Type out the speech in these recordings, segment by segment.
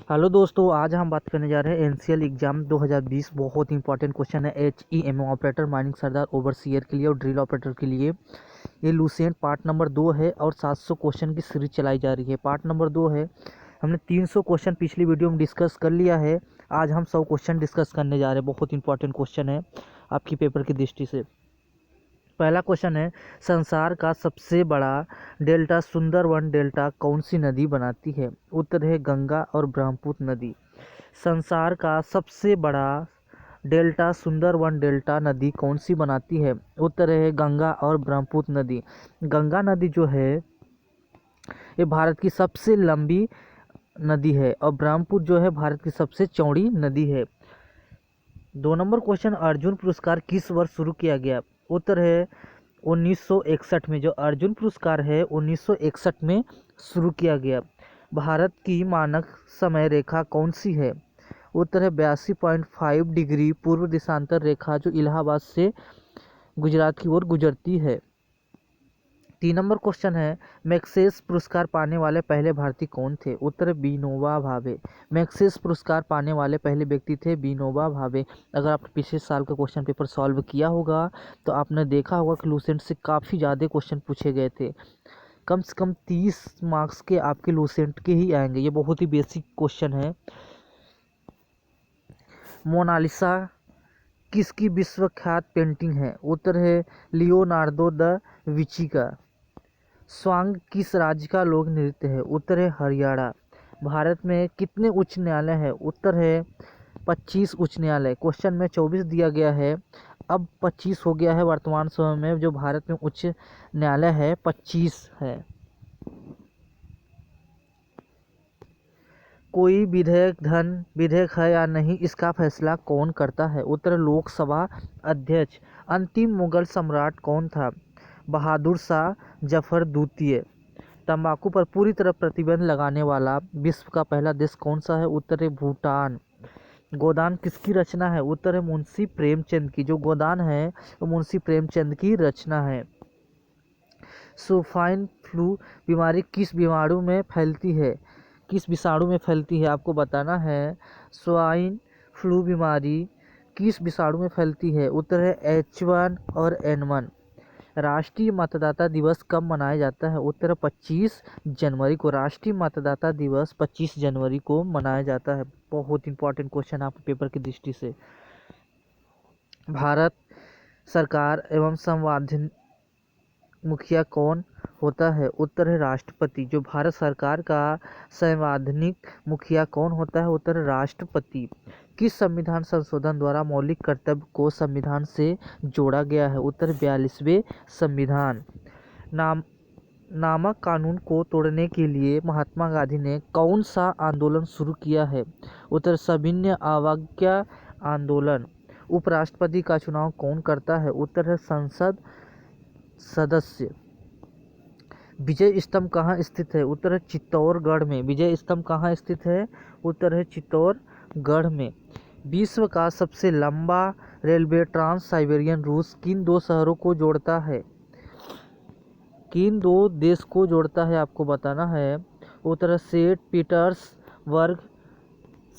Hello दोस्तों, आज हम बात करने जा रहे हैं एनसीएल एग्जाम 2020। बहुत इंपॉर्टेंट क्वेश्चन है HEMO ऑपरेटर, माइनिंग सरदार, ओवरसीयर के लिए और ड्रिल ऑपरेटर के लिए। ये लूसेंट पार्ट नंबर 2 है और 700 क्वेश्चन की सीरीज चलाई जा रही है। पार्ट नंबर 2 है। हमने 300 क्वेश्चन पिछली वीडियो में डिस्कस कर लिया है। आज हम 100 क्वेश्चन डिस्कस करने जा रहे हैं। बहुत इंपॉर्टेंट क्वेश्चन है आपकी पेपर की दृष्टि से। पहला क्वेश्चन है, संसार का सबसे बड़ा डेल्टा सुंदरवन डेल्टा कौन सी नदी बनाती है? उत्तर है गंगा और ब्रह्मपुत्र नदी। संसार का सबसे बड़ा डेल्टा सुंदरवन डेल्टा नदी कौन सी बनाती है? उत्तर है गंगा और ब्रह्मपुत्र नदी। गंगा नदी जो है ये भारत की सबसे लंबी नदी है और ब्रह्मपुत्र जो है भारत की सबसे चौड़ी नदी है। 2 नंबर क्वेश्चन, अर्जुन पुरस्कार किस वर्ष शुरू किया गया? उत्तर है 1961 में। जो अर्जुन पुरस्कार है 1961 में शुरू किया गया। भारत की मानक समय रेखा कौन सी है? उत्तर है 82.5 डिग्री पूर्व देशांतर रेखा, जो इलाहाबाद से गुजरात की ओर गुजरती है। 3 नंबर क्वेश्चन है, मैक्सेस पुरस्कार पाने वाले पहले भारतीय कौन थे? उत्तर विनोबा भावे। मैक्सेस पुरस्कार पाने वाले पहले व्यक्ति थे विनोबा भावे। अगर आपने पिछले साल का क्वेश्चन पेपर सॉल्व किया होगा तो आपने देखा होगा कि लूसेंट से काफ़ी ज़्यादा क्वेश्चन पूछे गए थे। कम से कम 30 मार्क्स के आपके लूसेंट के ही आएंगे। ये बहुत ही बेसिक क्वेश्चन है। मोनालिसा किसकी विश्वख्यात पेंटिंग है? उत्तर है लियोनार्डो द विंची का। स्वांग किस राज्य का लोक नृत्य है? उत्तर है हरियाणा। भारत में कितने उच्च न्यायालय है? उत्तर है 25 उच्च न्यायालय। क्वेश्चन में 24 दिया गया है, अब 25 हो गया है। वर्तमान समय में जो भारत में उच्च न्यायालय है 25 है। कोई विधेयक है या नहीं, इसका फैसला कौन करता है? उत्तर लोकसभा अध्यक्ष। अंतिम मुगल सम्राट कौन था? बहादुर शाह जफर द्वितीय। तंबाकू पर पूरी तरह प्रतिबंध लगाने वाला विश्व का पहला देश कौन सा है? उत्तर है भूटान। गोदान किसकी रचना है? उत्तर है मुंशी प्रेमचंद की। जो गोदान है वो मुंशी प्रेमचंद की रचना है। स्वाइन फ्लू बीमारी किस बीमाणु में फैलती है? किस विषाणु में फैलती है आपको बताना है। स्वाइन फ्लू बीमारी किस विषाणु में फैलती है? उत्तर है H1 और N1। राष्ट्रीय मतदाता दिवस कब मनाया जाता है? उत्तर 25 जनवरी को। राष्ट्रीय मतदाता दिवस 25 जनवरी को मनाया जाता है। बहुत इंपॉर्टेंट क्वेश्चन आपके पेपर की दृष्टि से। भारत सरकार एवं संवैधानिक मुखिया कौन होता है? उत्तर है राष्ट्रपति। जो भारत सरकार का संवैधानिक मुखिया कौन होता है? उत्तर है राष्ट्रपति। किस संविधान संशोधन द्वारा मौलिक कर्तव्य को संविधान से जोड़ा गया है? उत्तर 42वें संविधान। नामक कानून को तोड़ने के लिए महात्मा गांधी ने कौन सा आंदोलन शुरू किया है? उत्तर सविनय अवज्ञा आंदोलन। उपराष्ट्रपति का चुनाव कौन करता है? उत्तर है संसद सदस्य। विजय स्तंभ कहाँ स्थित है? उत्तर है चित्तौड़गढ़ में। विजय स्तंभ कहाँ स्थित है? उत्तर है चित्तौड़गढ़ में। विश्व का सबसे लंबा रेलवे ट्रांस साइबेरियन रूट किन 2 शहरों को जोड़ता है? किन 2 देश को जोड़ता है आपको बताना है। उत्तर है सेंट पीटर्सबर्ग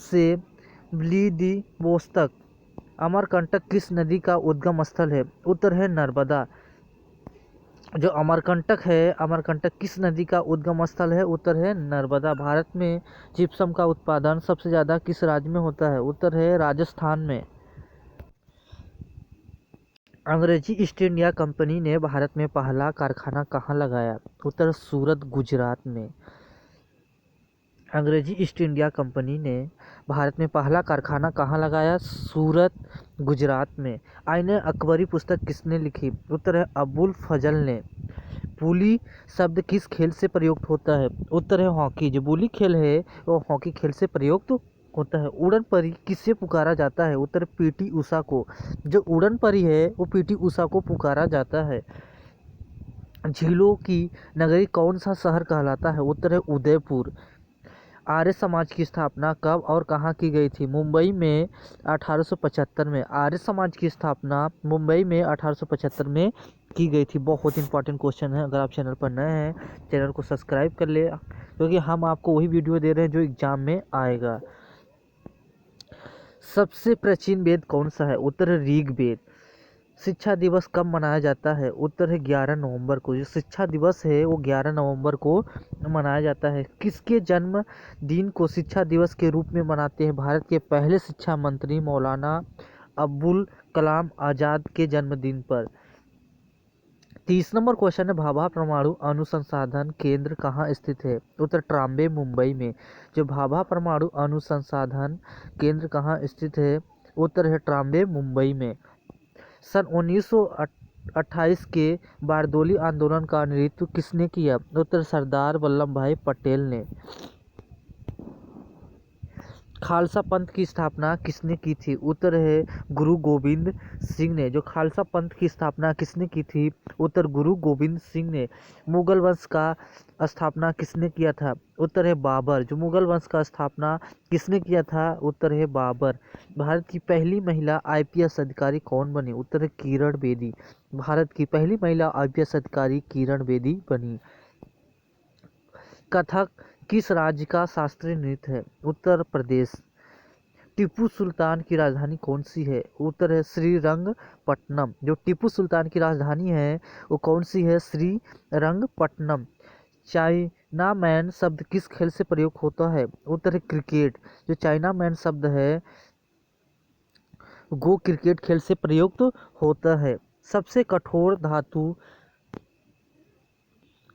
से व्लादिवोस्तोक। अमरकंटक किस नदी का उद्गम स्थल है? उत्तर है नर्मदा। जो अमरकंटक है, अमरकंटक किस नदी का उद्गम स्थल है? उत्तर है नर्मदा। भारत में जिप्सम का उत्पादन सबसे ज़्यादा किस राज्य में होता है? उत्तर है राजस्थान में। अंग्रेजी ईस्ट इंडिया कंपनी ने भारत में पहला कारखाना कहाँ लगाया? उत्तर सूरत, गुजरात में। अंग्रेजी ईस्ट इंडिया कंपनी ने भारत में पहला कारखाना कहाँ लगाया? सूरत, गुजरात में। आईने अकबरी पुस्तक किसने लिखी? उत्तर है अबुल फजल ने। बुली शब्द किस खेल से प्रयुक्त होता है? उत्तर है हॉकी। जो बुली खेल है वो हॉकी खेल से प्रयुक्त होता है। उड़न परी किससे पुकारा जाता है? उत्तर PT उषा को। जो उड़न परी है वो PT उषा को पुकारा जाता है। झीलों की नगरी कौन सा शहर कहलाता है? उत्तर है उदयपुर। आर्य समाज की स्थापना कब और कहाँ की गई थी? मुंबई में 1875 में। आर्य समाज की स्थापना मुंबई में 1875 में की गई थी। बहुत इंपॉर्टेंट क्वेश्चन है। अगर आप चैनल पर नए हैं, चैनल को सब्सक्राइब कर ले, क्योंकि हम आपको वही वीडियो दे रहे हैं जो एग्जाम में आएगा। सबसे प्राचीन वेद कौन सा है? उत्तर है ऋग्वेद। शिक्षा दिवस कब मनाया जाता है? उत्तर है 11 नवंबर को। जो शिक्षा दिवस है वो 11 नवंबर को मनाया जाता है। किसके जन्म दिन को शिक्षा दिवस के रूप में मनाते हैं? भारत के पहले शिक्षा मंत्री मौलाना अब्दुल कलाम आज़ाद के जन्मदिन पर। 30 नंबर क्वेश्चन है, भाभा परमाणु अनुसंधान केंद्र कहाँ स्थित है? उत्तर ट्राम्बे, मुंबई में। जो भाभा परमाणु अनुसंधान केंद्र कहाँ स्थित है? उत्तर है ट्राम्बे, मुंबई में। सन 1928 के बारदोली आंदोलन का नेतृत्व किसने किया? उत्तर सरदार वल्लभ भाई पटेल ने। खालसा पंथ की स्थापना किसने की थी? उत्तर है गुरु गोविंद सिंह ने। जो खालसा पंथ की स्थापना किसने की थी? उत्तर गुरु गोविंद सिंह ने। मुगल वंश का स्थापना किसने किया था? उत्तर है बाबर। जो मुगल वंश का स्थापना किसने किया था? उत्तर है बाबर। भारत की पहली महिला IPS अधिकारी कौन बनी? उत्तर है किरण बेदी। भारत की पहली महिला IPS अधिकारी किरण बेदी बनी। कथक किस राज्य का शास्त्रीय नृत्य है? उत्तर प्रदेश। टीपू सुल्तान की राजधानी कौन सी है? उत्तर है श्रीरंगपट्टनम। जो टीपू सुल्तान की राजधानी है वो कौन सी है? श्रीरंगपट्टनम। चाइना मैन शब्द किस खेल से प्रयोग होता है? उत्तर है क्रिकेट। जो चाइना मैन शब्द है गो क्रिकेट खेल से प्रयुक्त होता है। सबसे कठोर धातु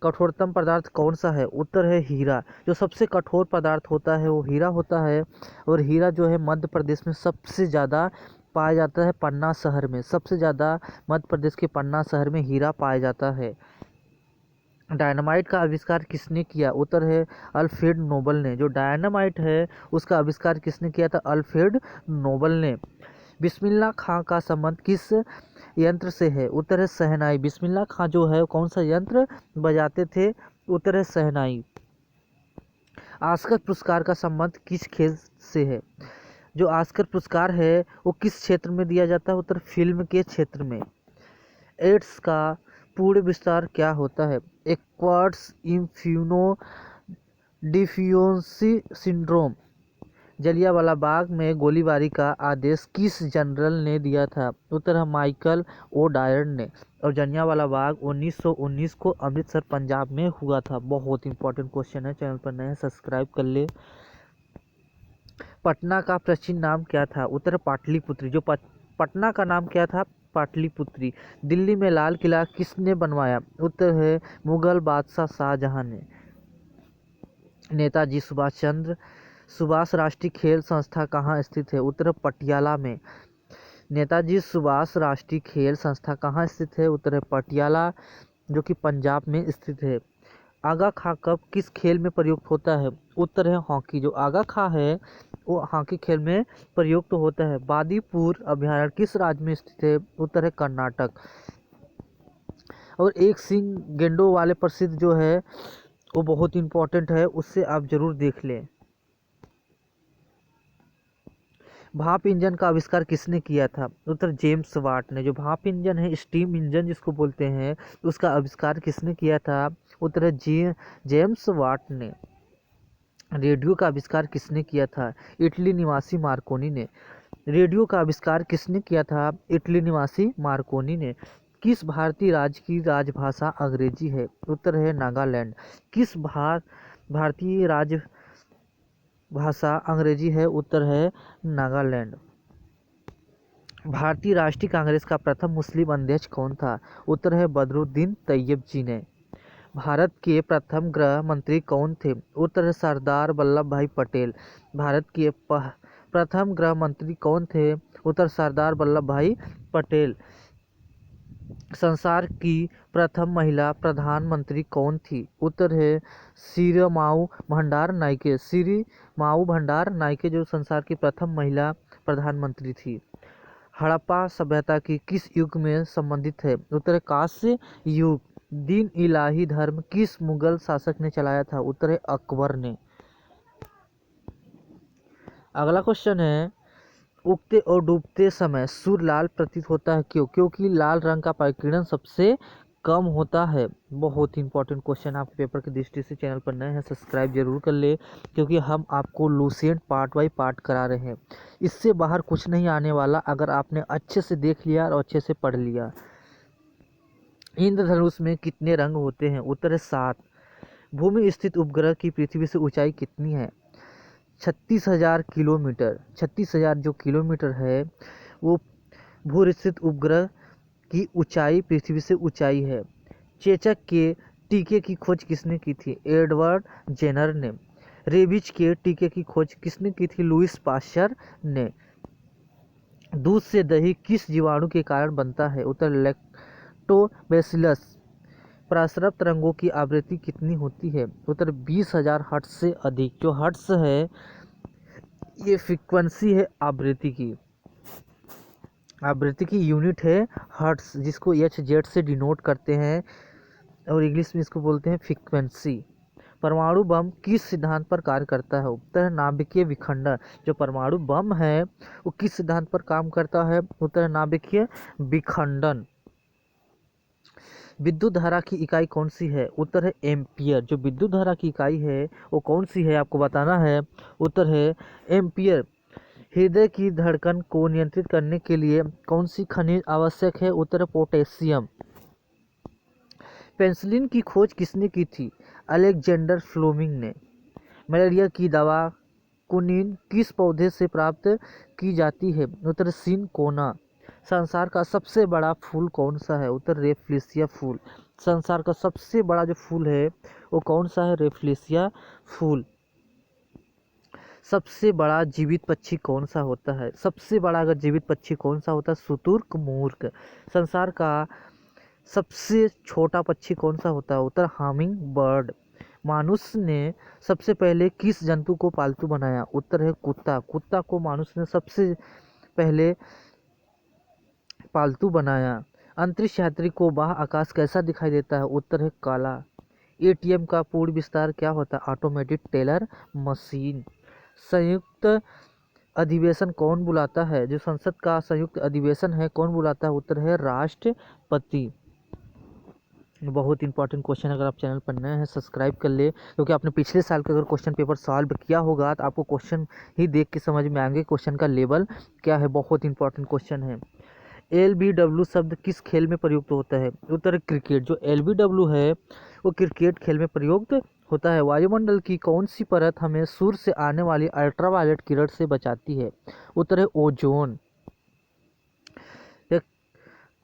कठोरतम पदार्थ कौन सा है? उत्तर है हीरा। जो सबसे कठोर पदार्थ होता है वो हीरा होता है। और हीरा जो है मध्य प्रदेश में सबसे ज़्यादा पाया जाता है, पन्ना शहर में। सबसे ज़्यादा मध्य प्रदेश के पन्ना शहर में हीरा पाया जाता है। डायनामाइट का आविष्कार किसने किया? उत्तर है अल्फ्रेड नोबल ने। जो डायनामाइट है उसका आविष्कार किसने किया था? अल्फ्रेड नोबल ने। बिस्मिल्लाह खां का संबंध किस यंत्र से है? उत्तर है शहनाई। बिस्मिल्लाह खां जो है कौन सा यंत्र बजाते थे? उत्तर है शहनाई। ऑस्कर पुरस्कार का संबंध किस खेल से है? जो ऑस्कर पुरस्कार है वो किस क्षेत्र में दिया जाता है? उत्तर फिल्म के क्षेत्र में। एड्स का पूर्ण विस्तार क्या होता है? Acquired immunodeficiency syndrome. Jallianwala Bagh में गोलीबारी का आदेश किस जनरल ने दिया था? उत्तर है माइकल ओ डायर ने। और जलियांवाला बाग 1919 को अमृतसर पंजाब में हुआ था। बहुत इंपॉर्टेंट क्वेश्चन है। चैनल पर नए हैं सब्सक्राइब कर ले। पटना का प्राचीन नाम क्या था? उत्तर पाटलिपुत्री। जो पटना का नाम क्या था? पाटलिपुत्री। दिल्ली में लाल किला किसने बनवाया? उत्तर है मुगल बादशाह शाहजहां ने। नेताजी सुभाष राष्ट्रीय खेल संस्था कहाँ स्थित है? उत्तर पटियाला में। नेताजी सुभाष राष्ट्रीय खेल संस्था कहाँ स्थित है? उत्तर पटियाला, जो कि पंजाब में स्थित है। आगा खा कप किस खेल में प्रयुक्त होता है? उत्तर है हॉकी। जो आगा खा है वो हॉकी खेल में प्रयुक्त होता है। बादीपुर अभयारण्य किस राज्य में स्थित है? उत्तर है कर्नाटक। और एक सिंह गेंडों वाले प्रसिद्ध जो है वो बहुत इंपॉर्टेंट है, उससे आप जरूर देख लें। भाप इंजन का आविष्कार किसने किया था? उत्तर जेम्स वाट ने। जो भाप इंजन है, स्टीम इंजन जिसको बोलते हैं, उसका आविष्कार किसने किया था? उत्तर जेम्स वाट ने। रेडियो का आविष्कार किसने किया था? इटली निवासी मार्कोनी ने। रेडियो का आविष्कार किसने किया था? इटली निवासी मार्कोनी ने। किस भारतीय राज्य की राजभाषा अंग्रेजी है? उत्तर है नागालैंड। किस भारतीय राज्य भाषा अंग्रेजी है? उत्तर है नागालैंड। भारतीय राष्ट्रीय कांग्रेस का प्रथम मुस्लिम अध्यक्ष कौन था? उत्तर है बदरुद्दीन तैयब जी ने। भारत के प्रथम गृह मंत्री कौन थे? उत्तर है सरदार वल्लभ भाई पटेल। भारत के प्रथम गृह मंत्री कौन थे? उत्तर सरदार वल्लभ भाई पटेल। संसार की प्रथम महिला प्रधानमंत्री कौन थी? उत्तर है सिरिमाऊ भंडार नाइके। सिरिमाऊ भंडार नाइके जो संसार की प्रथम महिला प्रधानमंत्री थी। हड़प्पा सभ्यता की किस युग में संबंधित है? उत्तर कांस्य युग। दीन इलाही धर्म किस मुगल शासक ने चलाया था? उत्तर है अकबर ने। अगला क्वेश्चन है, उगते और डूबते समय सूर्य लाल प्रतीत होता है, क्यों? क्योंकि लाल रंग का परिकिरण सबसे कम होता है। बहुत ही इंपॉर्टेंट क्वेश्चन आपके पेपर की दृष्टि से। चैनल पर नए हैं सब्सक्राइब जरूर कर ले, क्योंकि हम आपको लूसेंट पार्ट बाय पार्ट करा रहे हैं। इससे बाहर कुछ नहीं आने वाला अगर आपने अच्छे से देख लिया और अच्छे से पढ़ लिया। इंद्रधनुष में कितने रंग होते हैं? उत्तर है 7। भूमि स्थित उपग्रह की पृथ्वी से ऊंचाई कितनी है? 36,000 किलोमीटर। 36,000 जो किलोमीटर है वो भू स्थित उपग्रह की ऊंचाई पृथ्वी से ऊंचाई है। चेचक के टीके की खोज किसने की थी? एडवर्ड जेनर ने। रेबीज के टीके की खोज किसने की थी? लुईस पाश्चर ने। दूध से दही किस जीवाणु के कारण बनता है? उत्तर लैक्टोबैसिलस। प्रसरव तरंगों की आवृत्ति कितनी होती है? उत्तर 20,000 हर्ट्ज से अधिक। जो हर्ट्ज है ये फ्रीक्वेंसी है आवृत्ति की यूनिट है हर्ट्ज, जिसको एच जेड से डिनोट करते हैं और इंग्लिश में इसको बोलते हैं फ्रीक्वेंसी। परमाणु बम किस सिद्धांत पर कार्य करता है? उत्तर है नाभिकीय विखंडन। जो परमाणु बम है वो किस सिद्धांत पर काम करता है? उत्तर है नाभिकीय विखंडन। विद्युत धारा की इकाई कौन सी है? उत्तर है एम्पियर। जो विद्युत धारा की इकाई है वो कौन सी है आपको बताना है। उत्तर है एम्पियर। हृदय की धड़कन को नियंत्रित करने के लिए कौन सी खनिज आवश्यक है? उत्तर है पोटेशियम। पेनिसिलिन की खोज किसने की थी? अलेक्जेंडर फ्लेमिंग ने। मलेरिया की दवा कुनिन किस पौधे से प्राप्त की जाती है? उत्तर सिनकोना। संसार का सबसे बड़ा फूल कौन सा है? उत्तर रेफ्लेशिया फूल। संसार का सबसे बड़ा जो फूल है वो कौन सा है? रेफ्लेशिया फूल। सबसे बड़ा जीवित पक्षी कौन सा होता है? सबसे बड़ा अगर जीवित पक्षी कौन सा होता है? शुतुरमुर्ग। संसार का सबसे छोटा पक्षी कौन सा होता है? उत्तर हमिंग बर्ड। मानुष ने सबसे पहले किस जंतु को पालतू बनाया? उत्तर है कुत्ता। कुत्ता को मानुष ने सबसे पहले पालतू बनाया। अंतरिक्ष यात्री को बाह्य आकाश कैसा दिखाई देता है? उत्तर है काला। एटीएम का पूर्ण विस्तार क्या होता है? Automatic teller machine. संयुक्त अधिवेशन कौन बुलाता है? जो संसद का संयुक्त अधिवेशन है कौन बुलाता है? उत्तर है राष्ट्रपति। बहुत इंपॉर्टेंट क्वेश्चन। अगर आप चैनल पर नए हैं सब्सक्राइब कर ले, क्योंकि आपने पिछले साल का अगर क्वेश्चन पेपर सॉल्व किया होगा तो आपको क्वेश्चन ही देख के समझ में आएंगे क्वेश्चन का लेवल क्या है। बहुत इंपॉर्टेंट क्वेश्चन है। LBW शब्द किस खेल में प्रयुक्त होता है? उत्तर क्रिकेट। जो LBW है वो क्रिकेट खेल में प्रयुक्त होता है। वायुमंडल की कौन सी परत हमें सूर्य से आने वाली अल्ट्रावायलेट किरण से बचाती है? उत्तर है ओजोन।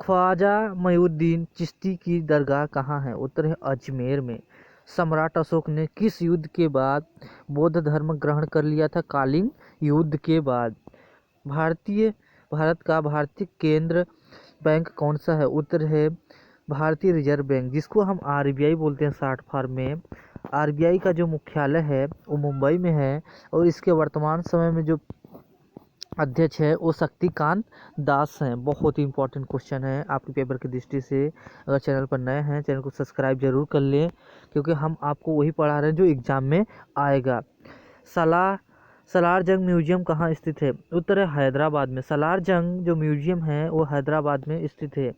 ख्वाजा मुइनुद्दीन चिश्ती की दरगाह कहाँ है? उत्तर है अजमेर में। सम्राट अशोक ने किस युद्ध के बाद बौद्ध धर्म ग्रहण कर लिया था? कलिंग युद्ध के बाद। भारत का भारतीय केंद्र बैंक कौन सा है? उत्तर है भारतीय रिजर्व बैंक, जिसको हम RBI बोलते हैं शॉर्ट फॉर्म में। RBI का जो मुख्यालय है वो मुंबई में है और इसके वर्तमान समय में जो अध्यक्ष है वो शक्तिकांत दास हैं। बहुत ही इंपॉर्टेंट क्वेश्चन है आपके पेपर की दृष्टि से। अगर चैनल पर नए हैं चैनल को सब्सक्राइब जरूर कर लें, क्योंकि हम आपको वही पढ़ा रहे हैं जो एग्जाम में आएगा। सालार जंग म्यूजियम कहाँ स्थित है? उत्तर है हैदराबाद में। सालार जंग जो म्यूजियम है वो हैदराबाद में स्थित है।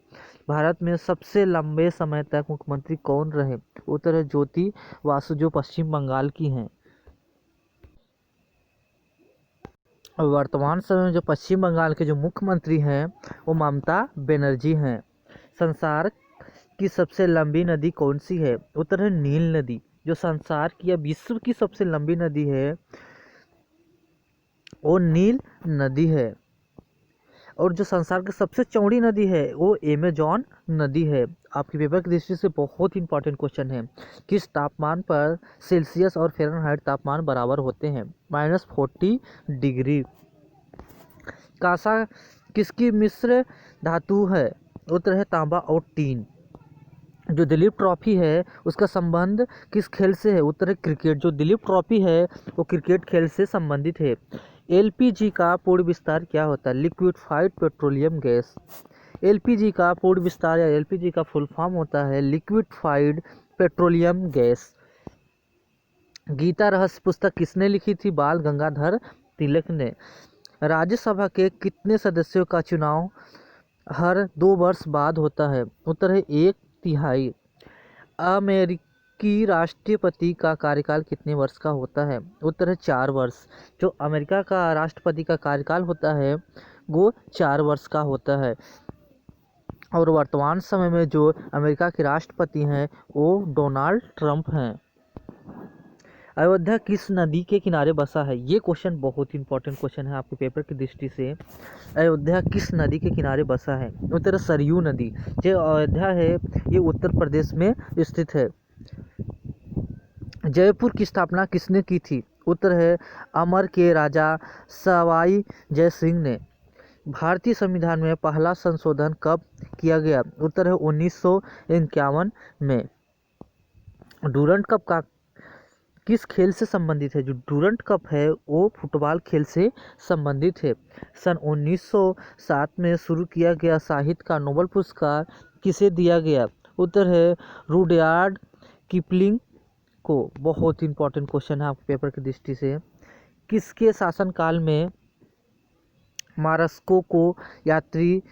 भारत में सबसे लंबे समय तक मुख्यमंत्री कौन रहे? उत्तर है ज्योति वासु, जो पश्चिम बंगाल की हैं। वर्तमान समय में जो पश्चिम बंगाल के जो मुख्यमंत्री हैं वो ममता बनर्जी हैं। संसार की सबसे लंबी नदी कौन सी है? उत्तर है नील नदी। जो संसार की या विश्व की सबसे लंबी नदी है वो नील नदी है। और जो संसार की सबसे चौड़ी नदी है वो अमेजॉन नदी है। आपके पेपर की दृष्टि से बहुत इंपॉर्टेंट क्वेश्चन है। किस तापमान पर सेल्सियस और फ़ारेनहाइट तापमान बराबर होते हैं? -40 डिग्री। कांसा किसकी मिश्र धातु है? उत्तर है तांबा और टीन। जो दिलीप ट्रॉफी है उसका संबंध किस खेल से है? उत्तर है क्रिकेट। जो दिलीप ट्रॉफी है वो क्रिकेट खेल से संबंधित है। LPG का पूर्ण विस्तार क्या होता है? Liquefied petroleum gas. LPG का पूर्ण विस्तार या LPG का फुल फॉर्म होता है लिक्विफाइड पेट्रोलियम गैस। गीता रहस्य पुस्तक किसने लिखी थी? बाल गंगाधर तिलक ने। राज्यसभा के कितने सदस्यों का चुनाव हर 2 वर्ष बाद होता है? उत्तर है 1/3। अमेरिकी राष्ट्रपति का कार्यकाल कितने वर्ष का होता है? उत्तर है 4 वर्ष। जो अमेरिका का राष्ट्रपति का कार्यकाल होता है वो 4 वर्ष का होता है। और वर्तमान समय में जो अमेरिका के राष्ट्रपति हैं वो डोनाल्ड ट्रंप हैं। अयोध्या किस नदी के किनारे बसा है? ये क्वेश्चन बहुत इंपॉर्टेंट क्वेश्चन है आपके पेपर की दृष्टि से। अयोध्या किस नदी के किनारे बसा है? उत्तर सरयू नदी। जो अयोध्या है ये उत्तर प्रदेश में स्थित है। जयपुर की स्थापना किसने की थी? उत्तर है अमर के राजा सवाई जय सिंह ने। भारतीय संविधान में पहला संशोधन कब किया गया? उत्तर है 1951 में। डूरंट कप का किस खेल से संबंधित है? जो डूरंट कप है वो फुटबॉल खेल से संबंधित है। सन 1907 में शुरू किया गया साहित्य का नोबेल पुरस्कार किसे दिया गया? उत्तर है रुडयार्ड किपलिंग को। बहुत इंपॉर्टेंट क्वेश्चन है आपके पेपर की दृष्टि से। किसके शासनकाल में मारस्को को यात्री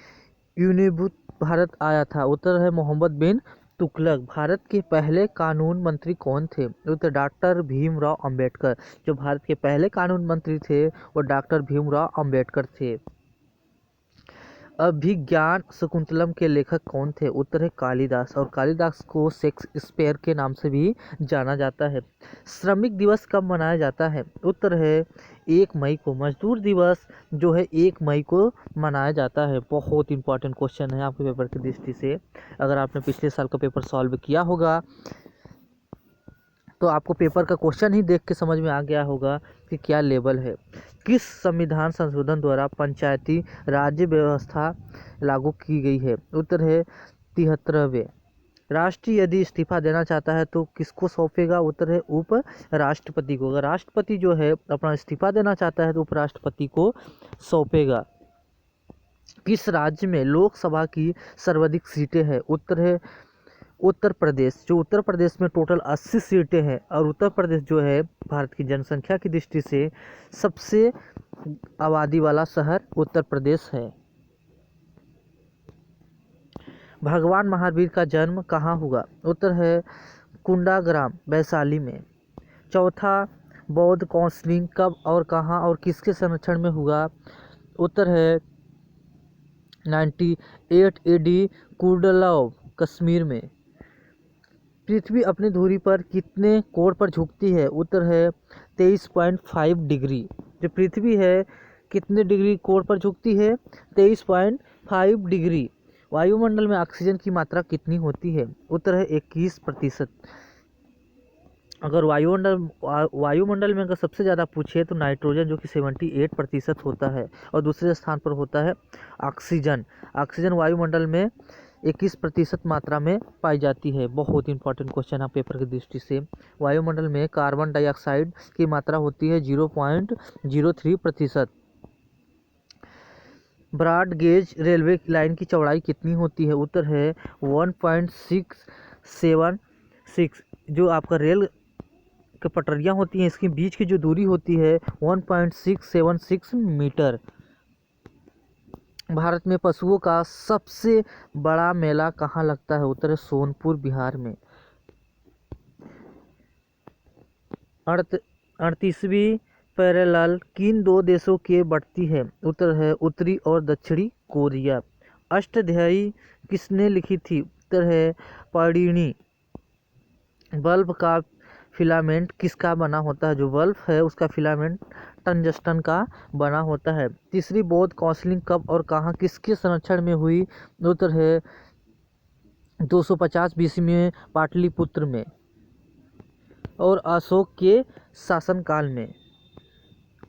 यूनिबुत भारत आया था? उत्तर है मोहम्मद बिन तुगलक। भारत के पहले कानून मंत्री कौन थे? उत्तर डॉक्टर भीमराव अंबेडकर। जो भारत के पहले कानून मंत्री थे वो डॉक्टर भीमराव अंबेडकर थे। अभिज्ञान शकुंतलम के लेखक कौन थे? उत्तर है कालिदास। और कालिदास को शेक्सपियर के नाम से भी जाना जाता है। श्रमिक दिवस कब मनाया जाता है? उत्तर है 1 मई को। मजदूर दिवस जो है 1 मई को मनाया जाता है। बहुत इंपॉर्टेंट क्वेश्चन है आपके पेपर की दृष्टि से। अगर आपने पिछले साल का पेपर सॉल्व किया होगा तो आपको पेपर का क्वेश्चन ही देख के समझ में आ गया होगा कि क्या लेवल है। किस संविधान संशोधन द्वारा पंचायती राज्य व्यवस्था लागू की गई है? उत्तर है 73वें। राष्ट्रपति यदि इस्तीफा देना चाहता है तो किसको सौंपेगा? उत्तर है उप राष्ट्रपति को। अगर राष्ट्रपति जो है अपना इस्तीफा देना चाहता है तो उपराष्ट्रपति को सौंपेगा। किस राज्य में लोकसभा की सर्वाधिक सीटें हैं? उत्तर है उत्तर प्रदेश। जो उत्तर प्रदेश में टोटल 80 सीटें हैं। और उत्तर प्रदेश जो है भारत की जनसंख्या की दृष्टि से सबसे आबादी वाला शहर उत्तर प्रदेश है। भगवान महावीर का जन्म कहाँ हुआ? उत्तर है कुंडाग्राम वैशाली में। चौथा बौद्ध काउंसिल कब और कहाँ और किसके संरक्षण में हुआ? उत्तर है 98 AD कुंडलव कश्मीर में। पृथ्वी अपनी धुरी पर कितने कोण पर झुकती है? उत्तर है 23.5 डिग्री। जो पृथ्वी है कितने डिग्री कोण पर झुकती है? 23.5 डिग्री। वायुमंडल में ऑक्सीजन की मात्रा कितनी होती है? उत्तर है 21%। अगर वायुमंडल में अगर सबसे ज़्यादा पूछे तो नाइट्रोजन जो कि 78% होता है। और दूसरे स्थान पर होता है ऑक्सीजन। ऑक्सीजन वायुमंडल में 21% मात्रा में पाई जाती है। बहुत इंपॉर्टेंट क्वेश्चन है पेपर की दृष्टि से। वायुमंडल में कार्बन डाइऑक्साइड की मात्रा होती है 0.03%। ब्रॉड गेज रेलवे लाइन की चौड़ाई कितनी होती है? उत्तर है 1.676। जो आपका रेल की पटरियाँ होती हैं इसके बीच की जो दूरी होती है 1.676 मीटर। भारत में पशुओं का सबसे बड़ा मेला कहाँ लगता है? उत्तर है सोनपुर बिहार में। 38वीं पैरेलल किन 2 देशों के बढ़ती है? उत्तर है उत्तरी और दक्षिणी कोरिया। अष्टाध्यायी किसने लिखी थी? उत्तर है पाणिनि। बल्ब का फिलामेंट किसका बना होता है? जो बल्ब है उसका फिलामेंट टंगस्टन का बना होता है। तीसरी बौद्ध काउंसिल कब और कहाँ किसके संरक्षण में हुई? उत्तर है 250 BC में पाटलिपुत्र में और अशोक के शासनकाल में।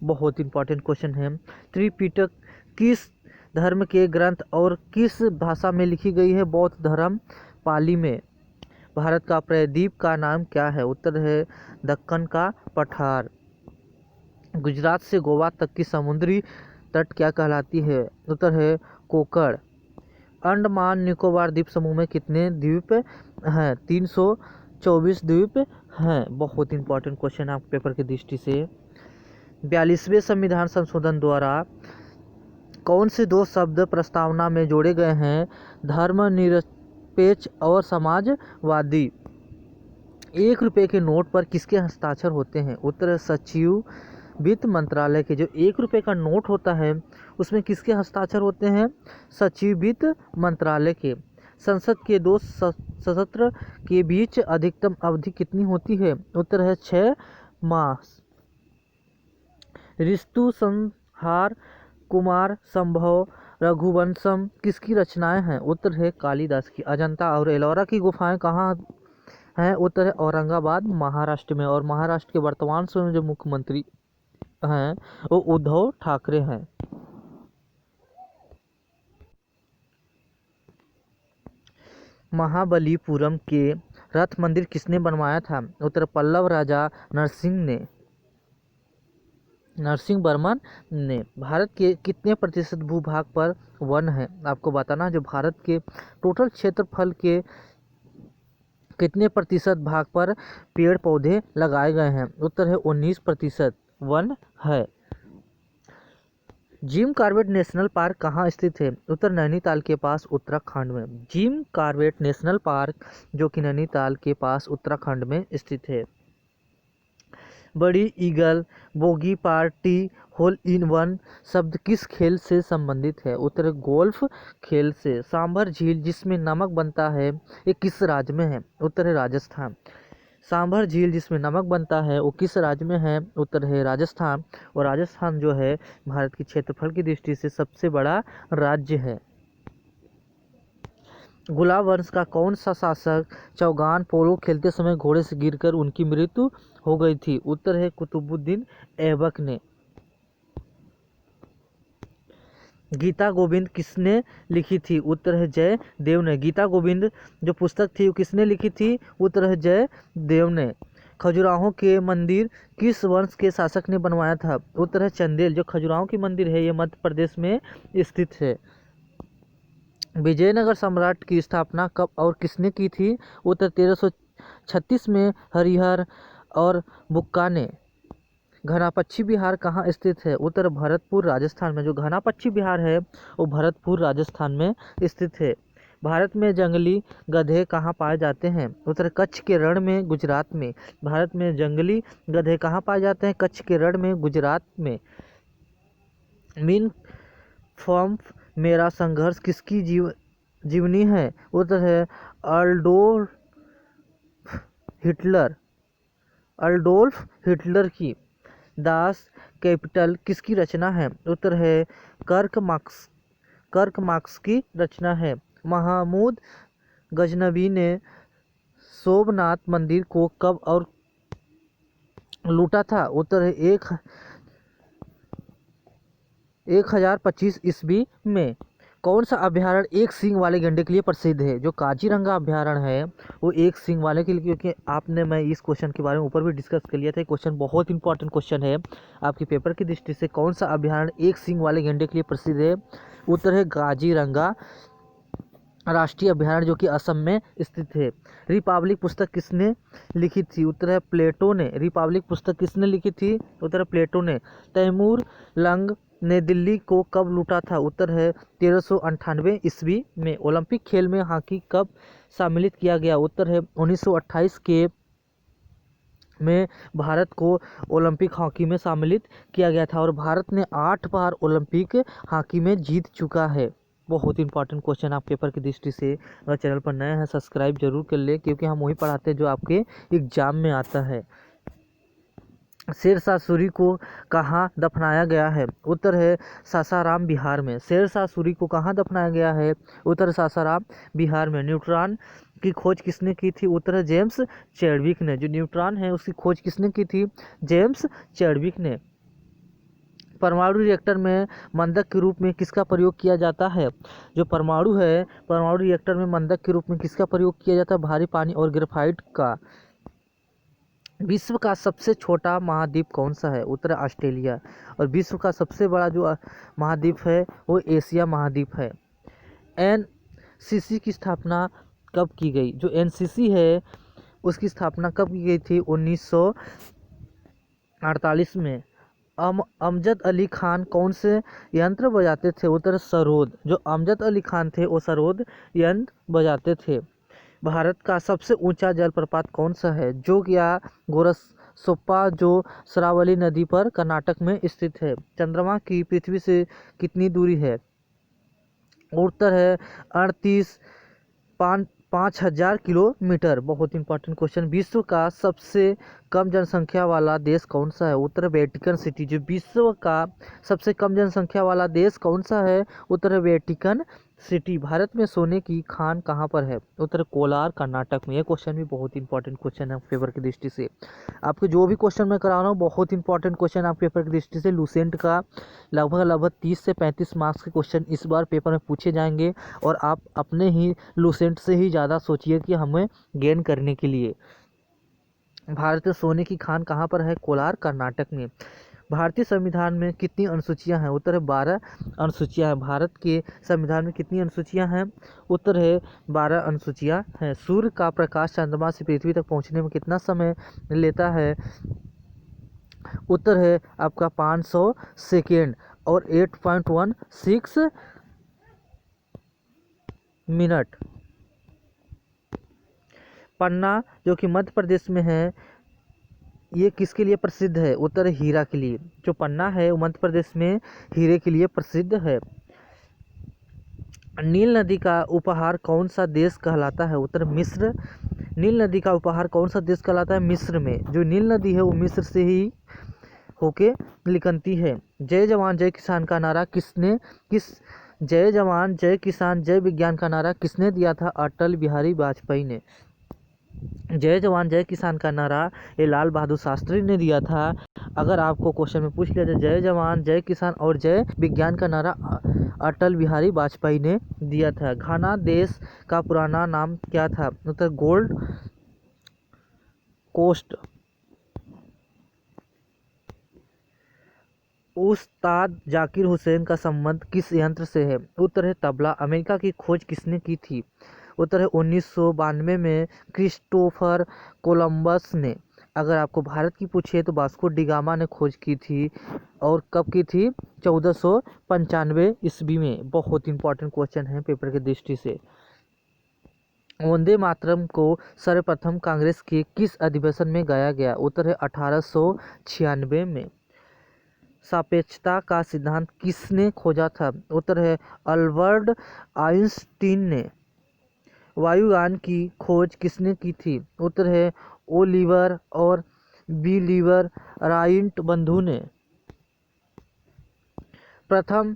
बहुत इंपॉर्टेंट क्वेश्चन है। त्रिपिटक किस धर्म के ग्रंथ और किस भाषा में लिखी गई है? बौद्ध धर्म पाली में। भारत का प्रायद्वीप का नाम क्या है? उत्तर है दक्कन का पठार। गुजरात से गोवा तक की समुद्री तट क्या कहलाती है? उत्तर है कोकड़। अंडमान निकोबार द्वीप समूह में कितने द्वीप हैं? 324 द्वीप हैं। बहुत इंपॉर्टेंट क्वेश्चन है आपके पेपर की दृष्टि से। 42वें संविधान संशोधन द्वारा कौन से दो शब्द प्रस्तावना में जोड़े गए हैं? धर्मनिरपेक्ष और समाजवादी। 1 रुपये के नोट पर किसके हस्ताक्षर होते हैं? उत्तर है सचिव वित्त मंत्रालय के। जो 1 रुपये का नोट होता है उसमें किसके हस्ताक्षर होते हैं? सचिव वित्त मंत्रालय के। संसद के 2 सत्र के बीच अधिकतम अवधि कितनी होती है? उत्तर है 6 मास। ऋतु संहार, कुमार संभव, रघुवंशम किसकी रचनाएं हैं? उत्तर है कालिदास की। अजंता और एलोरा की गुफाएं कहाँ हैं? उत्तर है औरंगाबाद महाराष्ट्र में। और महाराष्ट्र के वर्तमान समय जो मुख्यमंत्री हैं वो उद्धव ठाकरे हैं। महाबलीपुरम के रथ मंदिर किसने बनवाया था? उत्तर पल्लव राजा नरसिंह वर्मन ने। भारत के कितने प्रतिशत भूभाग पर वन है? आपको बताना जो भारत के टोटल क्षेत्रफल के कितने प्रतिशत भाग पर पेड़ पौधे लगाए गए हैं? उत्तर है 19% वन है। जिम कॉर्बेट नेशनल पार्क कहाँ स्थित है? उत्तर नैनीताल के पास उत्तराखंड में। जिम कॉर्बेट नेशनल पार्क जो कि नैनीताल के पास उत्तराखंड में स्थित है। Birdie eagle, bogey party, hole in one शब्द किस खेल से संबंधित है? उत्तर गोल्फ खेल से। सांभर झील जिसमें नमक बनता है ये किस राज्य में है? उत्तर है राजस्थान। सांभर झील जिसमें नमक बनता है वो किस राज्य में है? उत्तर है राजस्थान। और राजस्थान जो है भारत की क्षेत्रफल की दृष्टि से सबसे बड़ा राज्य है। गुलाब वंश का कौन सा शासक चौगान पोलो खेलते समय घोड़े से गिरकर उनकी मृत्यु हो गई थी? उत्तर है कुतुबुद्दीन ऐबक ने। गीता गोविंद किसने लिखी थी? उत्तर है जय देव ने। गीता गोविंद जो पुस्तक थी वो किसने लिखी थी? उत्तर है जय देव ने। खजुराहो के मंदिर किस वंश के शासक ने बनवाया था? उत्तर है चंदेल। जो खजुराहो की मंदिर है ये मध्य प्रदेश में स्थित है। विजयनगर सम्राट की स्थापना कब और किसने की थी? उत्तर 1336 में हरिहर और बुक्का ने। घनापच्छी बिहार कहाँ स्थित है? उत्तर भरतपुर राजस्थान में। जो घनापच्छी बिहार है वो भरतपुर राजस्थान में स्थित है। भारत में जंगली गधे कहाँ पाए जाते हैं? उत्तर कच्छ के रण में, गुजरात में। भारत में जंगली गधे कहाँ पाए जाते हैं? कच्छ के रण में, गुजरात में। मीन फॉर्म मेरा संघर्ष किसकी जीवनी है? उत्तर है अडोल्फ हिटलर की। दास कैपिटल किसकी रचना है? उत्तर है कर्क मार्क्स की रचना है। महमूद गजनवी ने सोमनाथ मंदिर को कब और लूटा था? उत्तर है 1025 ईस्वी में। कौन सा अभ्यारण्य एक सींग वाले गैंडे के लिए प्रसिद्ध है? जो काजीरंगा अभ्यारण्य है वो एक सींग वाले के लिए, क्योंकि आपने मैं इस क्वेश्चन के बारे में ऊपर भी डिस्कस कर लिया था। क्वेश्चन बहुत इंपॉर्टेंट क्वेश्चन है आपके पेपर की दृष्टि से। कौन सा अभ्यारण्य एक सींग वाले गैंडे के लिए प्रसिद्ध है? उत्तर है काजीरंगा राष्ट्रीय अभ्यारण्य जो कि असम में स्थित है। रिपब्लिक पुस्तक किसने लिखी थी? उत्तर है प्लेटो ने। रिपब्लिक पुस्तक किसने लिखी थी? उत्तर है प्लेटो ने। तैमूर लंग ने दिल्ली को कब लूटा था? उत्तर है 1398 ईस्वी में। ओलंपिक खेल में हॉकी कब सम्मिलित किया गया? उत्तर है 1928 के में भारत को ओलंपिक हॉकी में सम्मिलित किया गया था। और भारत ने 8 बार ओलंपिक हॉकी में जीत चुका है। बहुत इंपॉर्टेंट क्वेश्चन आप पेपर की दृष्टि से। अगर चैनल पर नया है सब्सक्राइब जरूर कर ले, क्योंकि हम वही पढ़ाते हैं जो आपके एग्जाम में आता है। शेरशाह सूरी को कहाँ दफनाया गया है? उत्तर है सासाराम बिहार में। शेरशाह सूरी को कहाँ दफनाया गया है? उत्तर सासाराम बिहार में। न्यूट्रॉन की खोज किसने की थी? उत्तर है जेम्स चैडविक ने। जो न्यूट्रॉन है उसकी खोज किसने की थी? जेम्स चैडविक ने। परमाणु रिएक्टर में मंदक के रूप में किसका प्रयोग किया जाता है? जो परमाणु है परमाणु रिएक्टर में मंदक के रूप में किसका प्रयोग किया जाता है? भारी पानी और ग्रेफाइट का। विश्व का सबसे छोटा महाद्वीप कौन सा है? उत्तर ऑस्ट्रेलिया। और विश्व का सबसे बड़ा जो महाद्वीप है वो एशिया महाद्वीप है। एनसीसी की स्थापना कब की गई? जो एनसीसी है उसकी स्थापना कब की गई थी? 1948 में। अमजद अली खान कौन से यंत्र बजाते थे? उत्तर सरोद। जो अमजद अली खान थे वो सरोद यंत्र बजाते थे। भारत का सबसे ऊंचा जलप्रपात कौन सा है? जोग या गोरसोप्पा, जो शरावली नदी पर कर्नाटक में स्थित है। चंद्रमा की पृथ्वी से कितनी दूरी है? उत्तर है 38 5,000 किलोमीटर। बहुत इंपॉर्टेंट क्वेश्चन। विश्व का सबसे कम जनसंख्या वाला देश कौन सा है? उत्तर वेटिकन सिटी। जो विश्व का सबसे कम जनसंख्या वाला देश कौन सा है? उत्तर वेटिकन सिटी। भारत में सोने की खान कहाँ पर है? उत्तर कोलार, कर्नाटक में। ये क्वेश्चन भी बहुत इंपॉर्टेंट क्वेश्चन है पेपर की दृष्टि से। आपके जो भी क्वेश्चन मैं करा रहा हूँ बहुत इंपॉर्टेंट क्वेश्चन आप पेपर की दृष्टि से। लूसेंट का लगभग 30 से 35 मार्क्स के क्वेश्चन इस बार पेपर में पूछे जाएंगे और आप अपने ही लूसेंट से ही ज़्यादा सोचिए कि हमें गेन करने के लिए। भारतीय सोने की खान कहाँ पर है? कोलार, कर्नाटक में। भारतीय संविधान में कितनी अनुसूचियां हैं? उत्तर है 12 अनुसूचियां हैं। भारत के संविधान में कितनी अनुसूचियां हैं? उत्तर है 12 अनुसूचियां हैं। सूर्य का प्रकाश चंद्रमा से पृथ्वी तक पहुंचने में कितना समय लेता है? उत्तर है आपका 500 सेकेंड और 8.16 मिनट। पन्ना जो कि मध्य प्रदेश में है, ये किसके लिए प्रसिद्ध है? उत्तर है हीरा के लिए। जो पन्ना है वो मध्य प्रदेश में हीरे के लिए प्रसिद्ध है। नील नदी का उपहार कौन सा देश कहलाता है? उत्तर मिस्र। नील नदी का उपहार कौन सा देश कहलाता है? मिस्र में। जो नील नदी है वो मिस्र से ही होके निकलती है। जय जवान जय किसान का नारा जय जवान जय किसान जय विज्ञान का नारा किसने दिया था? अटल बिहारी वाजपेयी ने। जय जवान जय किसान का नारा ये लाल बहादुर शास्त्री ने दिया था। अगर आपको क्वेश्चन में पूछ लिया जाए जय जवान जय किसान और जय विज्ञान का नारा अटल बिहारी वाजपेयी ने दिया था। घाना देश का पुराना नाम क्या था? उत्तर गोल्ड कोस्ट। उस्ताद जाकिर हुसैन का संबंध किस यंत्र से है? उत्तर है तबला। अमेरिका की खोज किसने की थी? उत्तर है 1992 में क्रिस्टोफर कोलंबस ने। अगर आपको भारत की पूछे तो वास्को डी गामा ने खोज की थी। और कब की थी? 1495 ईस्वी में। बहुत इंपॉर्टेंट क्वेश्चन है पेपर की दृष्टि से। वंदे मातरम को सर्वप्रथम कांग्रेस के किस अधिवेशन में गाया गया? उत्तर है 1896 में। सापेक्षता का सिद्धांत किसने खोजा था? उत्तर है अल्बर्ट आइंस्टीन ने। वायुयान की खोज किसने की थी? उत्तर है ओलिवर और बिलीवर राइट बंधु ने। प्रथम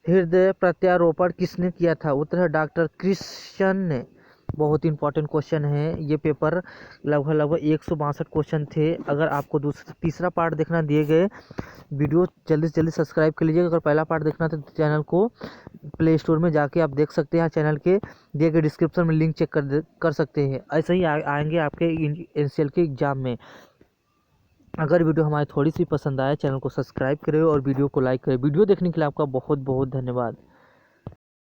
हृदय प्रत्यारोपण किसने किया था? उत्तर है डॉक्टर क्रिश्चियन ने। बहुत इंपॉर्टेंट क्वेश्चन है ये पेपर। लगभग 162 क्वेश्चन थे। अगर आपको तीसरा पार्ट देखना दिए गए वीडियो जल्दी से जल्दी सब्सक्राइब कर लीजिएगा। अगर पहला पार्ट देखना तो चैनल को प्ले स्टोर में जाके आप देख सकते हैं। चैनल के दिए गए डिस्क्रिप्शन में लिंक चेक कर सकते हैं। ऐसे ही आएंगे आपके एनसीएल के एग्जाम में। अगर वीडियो हमारी थोड़ी सी पसंद आए चैनल को सब्सक्राइब करें और वीडियो को लाइक करें। वीडियो देखने के लिए आपका बहुत बहुत धन्यवाद।